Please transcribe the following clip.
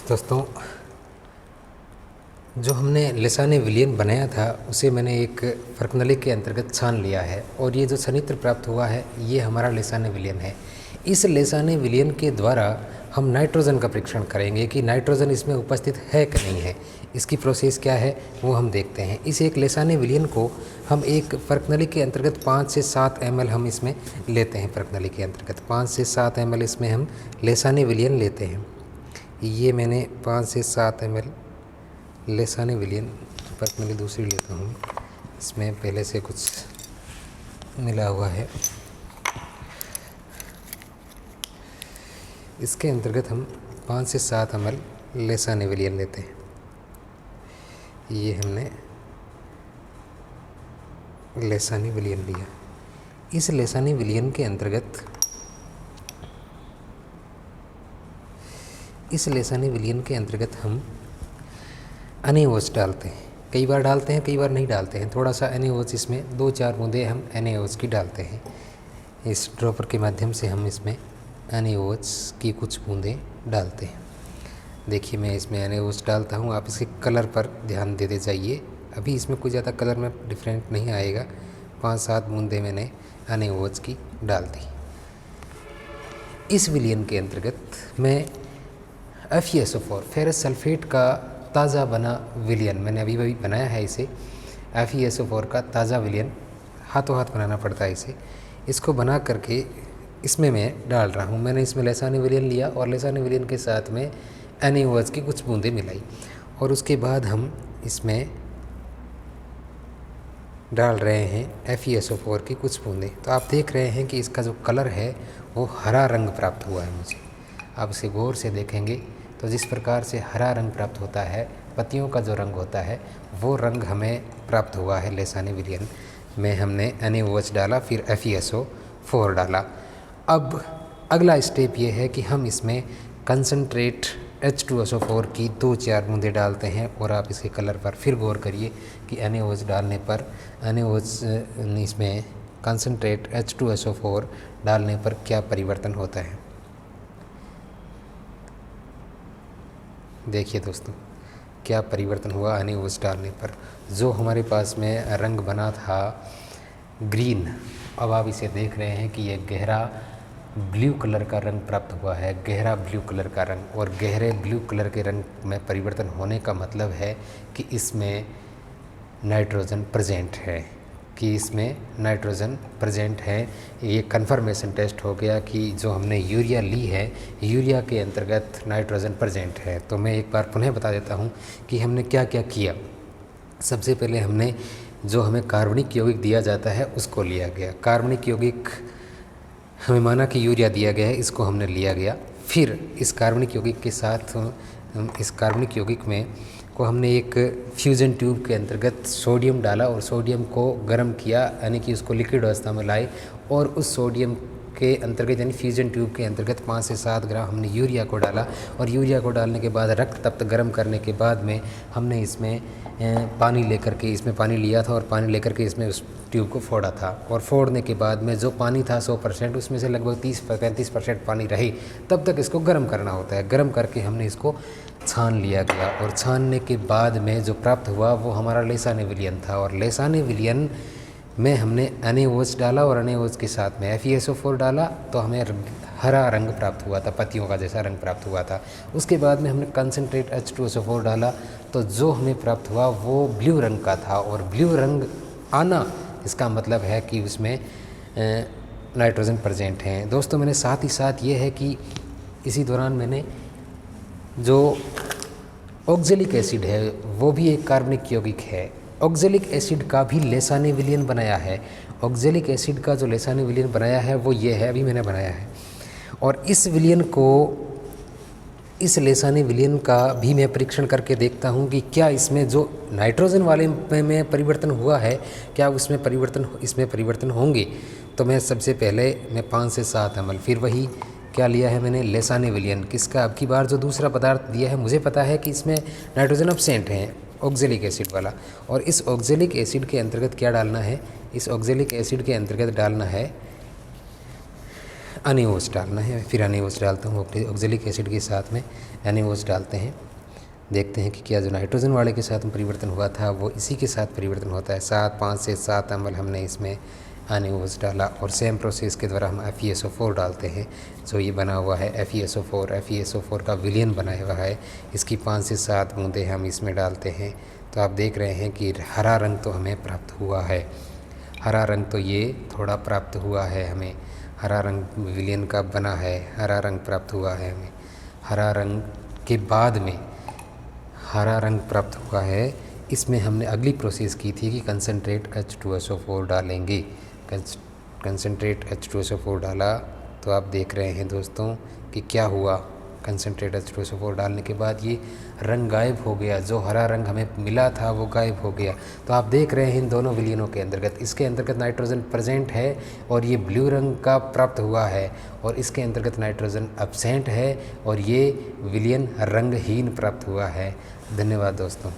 दोस्तों, जो हमने लिसाने विलियन बनाया था उसे मैंने एक फर्कनली के अंतर्गत छान लिया है और ये जो सनित्र प्राप्त हुआ है ये हमारा लिसाने विलियन है। इस लिसाने विलियन के द्वारा हम नाइट्रोजन का परीक्षण करेंगे कि नाइट्रोजन इसमें उपस्थित है कि नहीं है। इसकी प्रोसेस क्या है वो हम देखते हैं। इस एक लिसाने विलियन को हम एक फर्कनली के अंतर्गत 5 से 7 ml हम इसमें लेते हैं। फर्कनली के अंतर्गत 5 से 7 ml इसमें हम लिसाने विलियन लेते हैं। ये मैंने 5 से 7 ml लिसाने विलियन फर्कनली दूसरी लेता हूँ। इसमें पहले से कुछ मिला हुआ है। इसके अंतर्गत हम 5 से 7 ml लिसाने विलियन लेते हैं। ये हमने लिसाने विलियन लिया। इस लिसाने विलियन के अंतर्गत हम NaOH डालते हैं। कई बार डालते हैं, कई बार नहीं डालते हैं। थोड़ा सा NaOH इसमें 2-4 बूंदे हम NaOH की डालते हैं। इस ड्रॉपर के माध्यम से हम इसमें NaOH की कुछ बूंदें डालते हैं। देखिए, मैं इसमें NaOH डालता हूँ। आप इसके कलर पर ध्यान देते जाइए। अभी इसमें कोई ज़्यादा कलर में डिफरेंट नहीं आएगा। 5-7 बूंदें मैंने NaOH की डाल दी। इस विलियन के अंतर्गत मैं FeSO4 फेरस सल्फेट का ताज़ा बना विलियन, मैंने अभी बनाया है इसे। FeSO4 का ताज़ा विलियन हाथों हाथ बनाना पड़ता है इसे। इसको बना करके इसमें मैं डाल रहा हूँ। मैंने इसमें लिसाने विलियन लिया और लिसाने विलियन के साथ में NaOH की कुछ बूंदें मिलाई और उसके बाद हम इसमें डाल रहे हैं FeSO4 की कुछ बूंदें। तो आप देख रहे हैं कि इसका जो कलर है वो हरा रंग प्राप्त हुआ है मुझे। आप इसे गौर से देखेंगे तो जिस प्रकार से हरा रंग प्राप्त होता है, पत्तियों का जो रंग होता है वो रंग हमें प्राप्त हुआ है लिसाने विलियन में। हमने NaOH डाला, फिर FeSO4 डाला। अब अगला स्टेप ये है कि हम इसमें कंसनट्रेट H2SO4 की 2-4 बूंदें डालते हैं और आप इसके कलर पर फिर गौर करिए कि NaOH डालने पर इसमें कंसनट्रेट H2SO4 डालने पर क्या परिवर्तन होता है। देखिए दोस्तों, क्या परिवर्तन हुआ NaOH डालने पर। जो हमारे पास में रंग बना था ग्रीन, अब आप इसे देख रहे हैं कि ये गहरा ब्लू कलर का रंग प्राप्त हुआ है, गहरा ब्लू कलर का रंग। और गहरे ब्लू कलर के रंग में परिवर्तन होने का मतलब है कि इसमें नाइट्रोजन प्रेजेंट है, ये कन्फर्मेशन टेस्ट हो गया कि जो हमने यूरिया ली है, यूरिया के अंतर्गत नाइट्रोजन प्रेजेंट है। तो मैं एक बार पुनः बता देता हूँ कि हमने क्या क्या किया। सबसे पहले हमने जो हमें कार्बनिक यौगिक दिया जाता है उसको लिया गया। कार्बनिक यौगिक हमें माना कि यूरिया दिया गया है, इसको हमने लिया गया। फिर इस कार्बनिक यौगिक के साथ इस कार्बनिक यौगिक में को हमने एक फ्यूज़न ट्यूब के अंतर्गत सोडियम डाला और सोडियम को गर्म किया, यानी कि उसको लिक्विड अवस्था में लाए और उस सोडियम के अंतर्गत यानी फ्यूज़न ट्यूब के अंतर्गत 5 से 7 ग्राम हमने यूरिया को डाला। और यूरिया को डालने के बाद रक्त तप्त गर्म करने के बाद में हमने इसमें पानी लिया था और पानी लेकर के इसमें उस ट्यूब को फोड़ा था। और फोड़ने के बाद में जो पानी था 100%, उसमें से लगभग 30-35% पानी रहे, तब तक इसको गर्म करना होता है। गर्म करके हमने इसको छान लिया गया और छानने के बाद में जो प्राप्त हुआ वो हमारा लिसाने विलियन था। और लिसाने विलियन में हमने NaOH डाला और NaOH के साथ में FeSO4 डाला तो हमें हरा रंग प्राप्त हुआ था, पत्तियों का जैसा रंग प्राप्त हुआ था। उसके बाद में हमने कंसनट्रेट H2SO4 डाला तो जो हमें प्राप्त हुआ वो ब्लू रंग का था। और ब्लू रंग आना इसका मतलब है कि उसमें नाइट्रोजन प्रेजेंट हैं। दोस्तों, मैंने साथ ही साथ ये है कि इसी दौरान मैंने जो ऑक्जेलिक एसिड है वो भी एक कार्बनिक यौगिक है। ऑक्जेलिक एसिड का भी लिसाने विलियन बनाया है। ऑक्जेलिक एसिड का जो लिसाने विलियन बनाया है वो ये है, अभी मैंने बनाया है। और इस लिसाने विलियन का भी मैं परीक्षण करके देखता हूँ कि क्या इसमें जो नाइट्रोजन वाले में परिवर्तन हुआ है, क्या इसमें परिवर्तन होंगे। तो मैं सबसे पहले 5 से 7 ml, फिर वही क्या लिया है मैंने लिसाने विलियन किसका। अब की बार जो दूसरा पदार्थ दिया है मुझे पता है कि इसमें नाइट्रोजन एब्सेंट है, ऑक्जेलिक एसिड वाला। और इस ऑक्जेलिक एसिड के अंतर्गत क्या डालना है, इस ऑक्जेलिक एसिड के अंतर्गत डालना है NaOH डालना है। फिर NaOH डालता हूँ ऑक्जेलिक एसिड के साथ में NaOH डालते हैं। देखते हैं कि क्या जो नाइट्रोजन वाले के साथ में परिवर्तन हुआ था वो इसी के साथ परिवर्तन होता है। 5 से 7 ml हमने इसमें NaOH डाला और सेम प्रोसेस के द्वारा हम FeSO4 डालते हैं। जो ये बना हुआ है FeSO4 का विलयन बनाया हुआ है, इसकी 5 से 7 बूंदें हम इसमें डालते हैं। तो आप देख रहे हैं कि हरा रंग तो हमें प्राप्त हुआ है। हरा रंग तो ये थोड़ा प्राप्त हुआ है, हमें हरा रंग विलयन का बना है, हरा रंग प्राप्त हुआ है हमें। हरा रंग के बाद में हरा रंग प्राप्त हुआ है, इसमें हमने अगली प्रोसेस की थी कि कंसनट्रेट H2SO4 डालेंगे। कंसनट्रेट H2SO4 डाला तो आप देख रहे हैं दोस्तों कि क्या हुआ। कंसनट्रेट H2SO4 डालने के बाद ये रंग गायब हो गया, जो हरा रंग हमें मिला था वो गायब हो गया। तो आप देख रहे हैं इन दोनों विलयनों के अंतर्गत, इसके अंतर्गत नाइट्रोजन प्रेजेंट है और ये ब्लू रंग का प्राप्त हुआ है, और इसके अंतर्गत नाइट्रोजन एब्सेंट है और ये विलयन रंगहीन प्राप्त हुआ है। धन्यवाद दोस्तों।